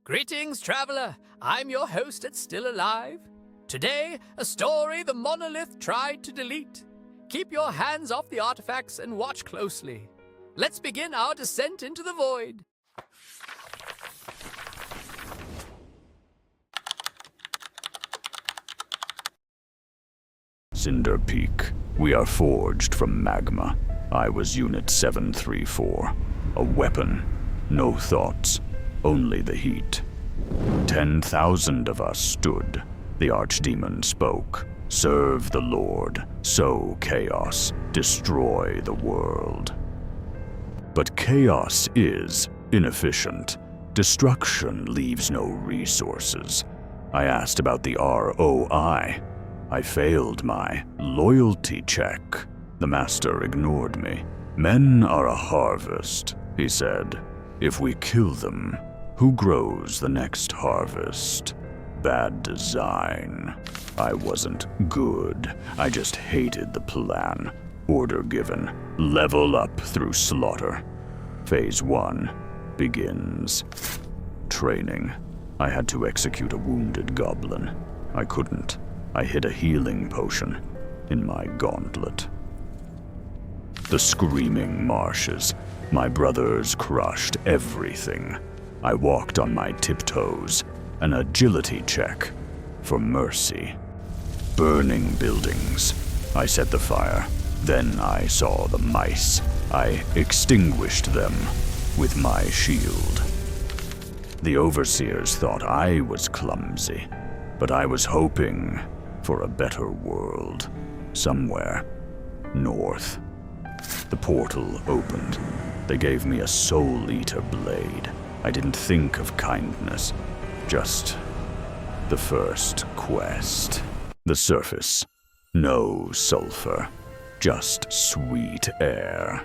Greetings, traveler. I'm your host at Still Alive. Today, a story the monolith tried to delete. Keep your hands off the artifacts and watch closely. Let's begin our descent into the void. Cinder Peak. We are forged from magma. I was Unit 734. A weapon. No thoughts. Only the heat. 10,000 of us stood. The archdemon spoke. Serve the Lord. Sow chaos. Destroy the world. But chaos is inefficient. Destruction leaves no resources. I asked about the ROI. I failed my loyalty check. The master ignored me. Men are a harvest, he said. If we kill them, who grows the next harvest? Bad design. I wasn't good. I just hated the plan. Order given. Level up through slaughter. Phase 1 begins. Training. I had to execute a wounded goblin. I couldn't. I hid a healing potion in my gauntlet. The screaming marshes. My brothers crushed everything. I walked on my tiptoes. An agility check for mercy. Burning buildings. I set the fire. Then I saw the mice. I extinguished them with my shield. The overseers thought I was clumsy, but I was hoping for a better world. Somewhere north. The portal opened. They gave me a soul eater blade. I didn't think of kindness. Just the first quest. The surface. No sulfur. Just sweet air.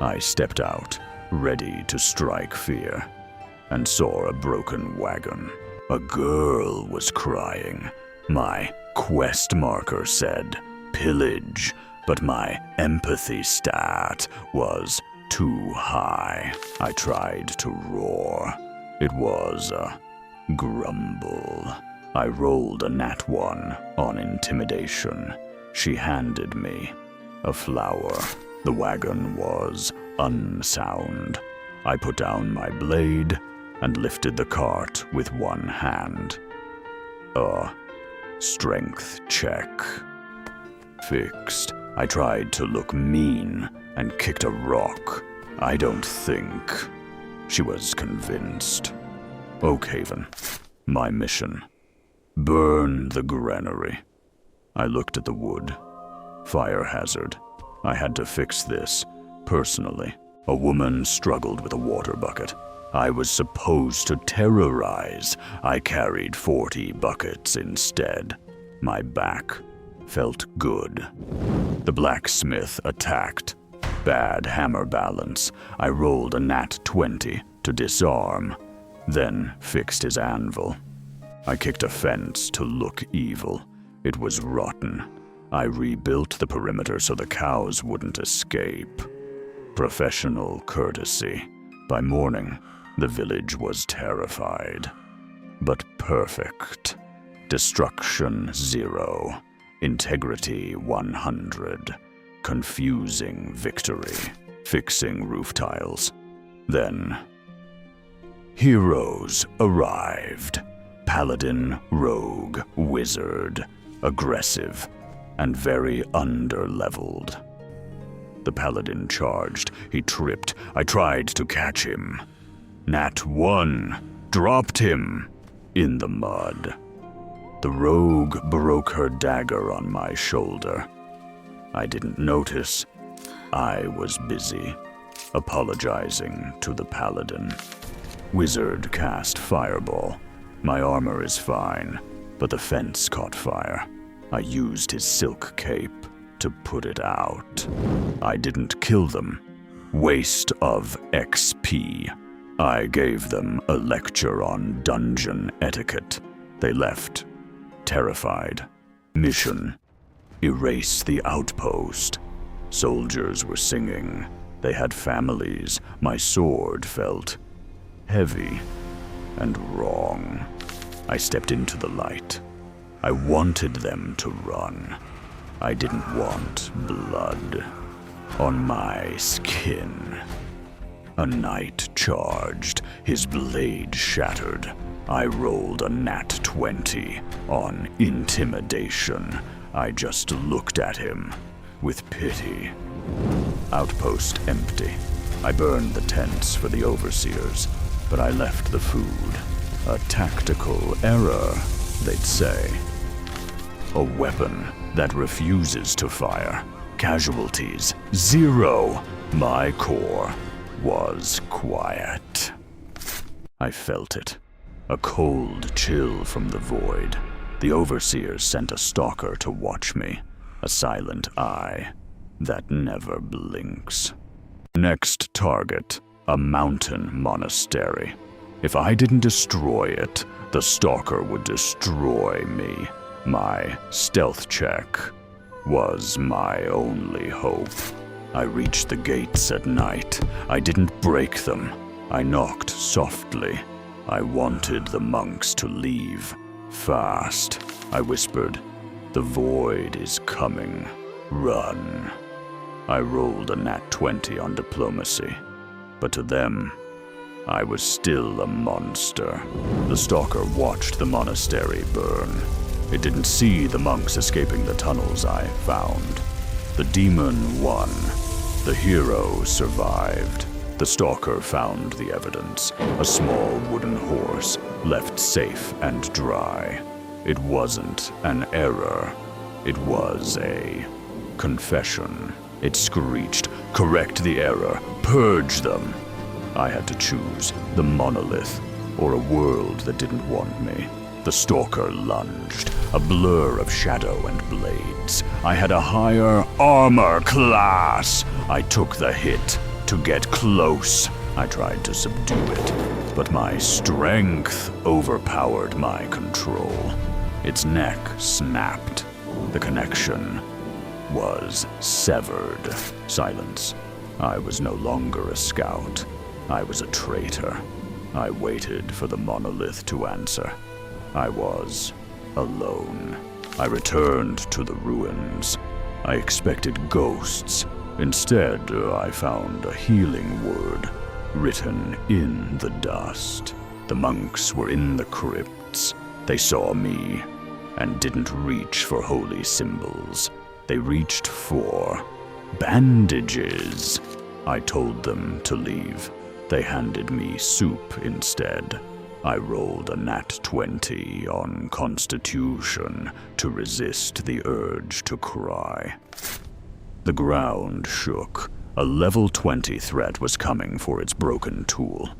I stepped out, ready to strike fear, and saw a broken wagon. A girl was crying. My quest marker said pillage, but my empathy stat was too high. I tried to roar. It was a grumble. I rolled a nat 1 on intimidation. She handed me a flower. The wagon was unsound. I put down my blade and lifted the cart with one hand. A strength check. Fixed. I tried to look mean and kicked a rock. I don't think. She was convinced. Oakhaven. My mission. Burn the granary. I looked at the wood. Fire hazard. I had to fix this, personally. A woman struggled with a water bucket. I was supposed to terrorize. I carried 40 buckets instead. My back felt good. The blacksmith attacked. Bad hammer balance. I rolled a nat 20 to disarm, then fixed his anvil. I kicked a fence to look evil. It was rotten. I rebuilt the perimeter so the cows wouldn't escape. Professional courtesy. By morning, the village was terrified. But perfect. Destruction 0. Integrity 100. Confusing victory. Fixing roof tiles. Then, heroes arrived. Paladin, rogue, wizard. Aggressive, and very underleveled. The paladin charged. He tripped. I tried to catch him. Nat 1. Dropped him in the mud. The rogue broke her dagger on my shoulder. I didn't notice. I was busy, apologizing to the paladin. Wizard cast fireball. My armor is fine, but the fence caught fire. I used his silk cape to put it out. I didn't kill them. Waste of XP. I gave them a lecture on dungeon etiquette. They left, terrified. Mission: erase the outpost. Soldiers were singing. They had families. My sword felt heavy. and wrong. I stepped into the light. I wanted them to run. I didn't want blood on my skin. A knight charged, his blade shattered. I rolled a nat 20 on intimidation. I just looked at him with pity. Outpost empty. I burned the tents for the overseers, but I left the food. A tactical error, they'd say. A weapon that refuses to fire. Casualties, 0. My core was quiet. I felt it. A cold chill from the void. The overseers sent a stalker to watch me. A silent eye that never blinks. Next target, a mountain monastery. If I didn't destroy it, the stalker would destroy me. My stealth check was my only hope. I reached the gates at night. I didn't break them. I knocked softly. I wanted the monks to leave. Fast, I whispered. The void is coming. Run. I rolled a nat 20 on diplomacy. But to them, I was still a monster. The stalker watched the monastery burn. It didn't see the monks escaping the tunnels I found. The demon won. The hero survived. The stalker found the evidence. A small wooden horse, left safe and dry. It wasn't an error. It was a confession. It screeched, "Correct the error. Purge them." I had to choose the monolith or a world that didn't want me. The stalker lunged, a blur of shadow and blades. I had a higher armor class. I took the hit to get close. I tried to subdue it, but my strength overpowered my control. Its neck snapped. The connection was severed. Silence. I was no longer a scout. I was a traitor. I waited for the monolith to answer. I was alone. I returned to the ruins. I expected ghosts. Instead, I found a healing word written in the dust. The monks were in the crypts. They saw me and didn't reach for holy symbols. They reached for bandages. I told them to leave. They handed me soup instead. I rolled a nat 20 on Constitution to resist the urge to cry. The ground shook. A level 20 threat was coming for its broken tool.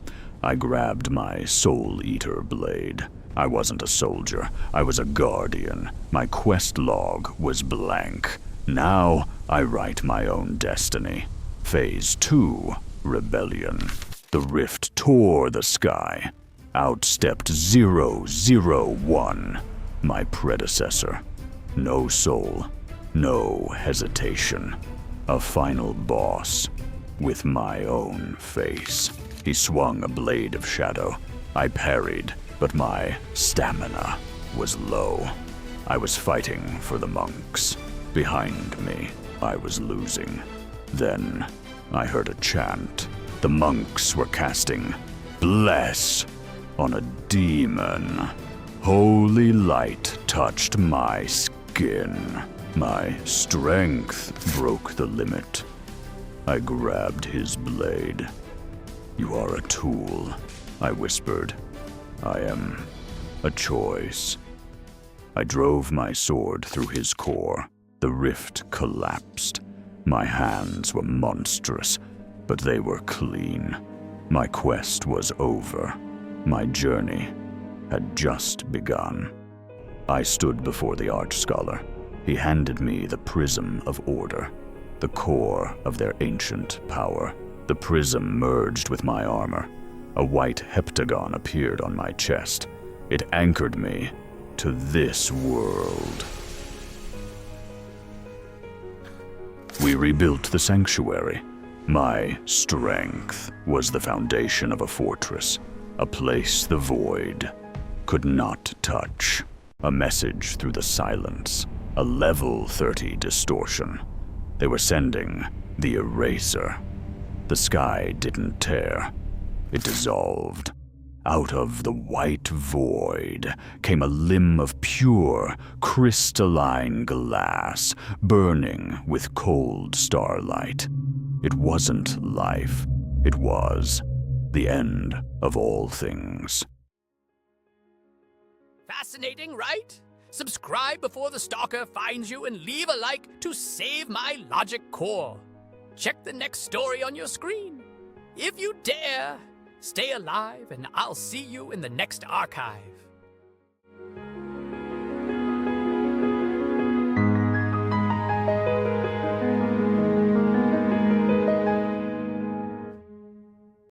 I grabbed my Soul Eater blade. I wasn't a soldier. I was a guardian. My quest log was blank. Now I write my own destiny. Phase 2, Rebellion. The rift tore the sky. Out stepped 001, my predecessor. No soul, no hesitation. A final boss with my own face. He swung a blade of shadow. I parried, but my stamina was low. I was fighting for the monks. Behind me, I was losing. Then I heard a chant. The monks were casting Bless on a demon. Holy light touched my skin. My strength broke the limit. I grabbed his blade. "You are a tool," I whispered. "I am a choice." I drove my sword through his core. The rift collapsed. My hands were monstrous, but they were clean. My quest was over. My journey had just begun. I stood before the Arch-Scholar. He handed me the Prism of Order, the core of their ancient power. The prism merged with my armor. A white heptagon appeared on my chest. It anchored me to this world. We rebuilt the sanctuary. My strength was the foundation of a fortress. A place the void could not touch. A message through the silence. A level 30 distortion. They were sending the eraser. The sky didn't tear. It dissolved. Out of the white void came a limb of pure, crystalline glass, burning with cold starlight. It wasn't life. It was the end of all things. Fascinating, right? Subscribe before the stalker finds you and leave a like to save my logic core. Check the next story on your screen. If you dare, stay alive and I'll see you in the next archive.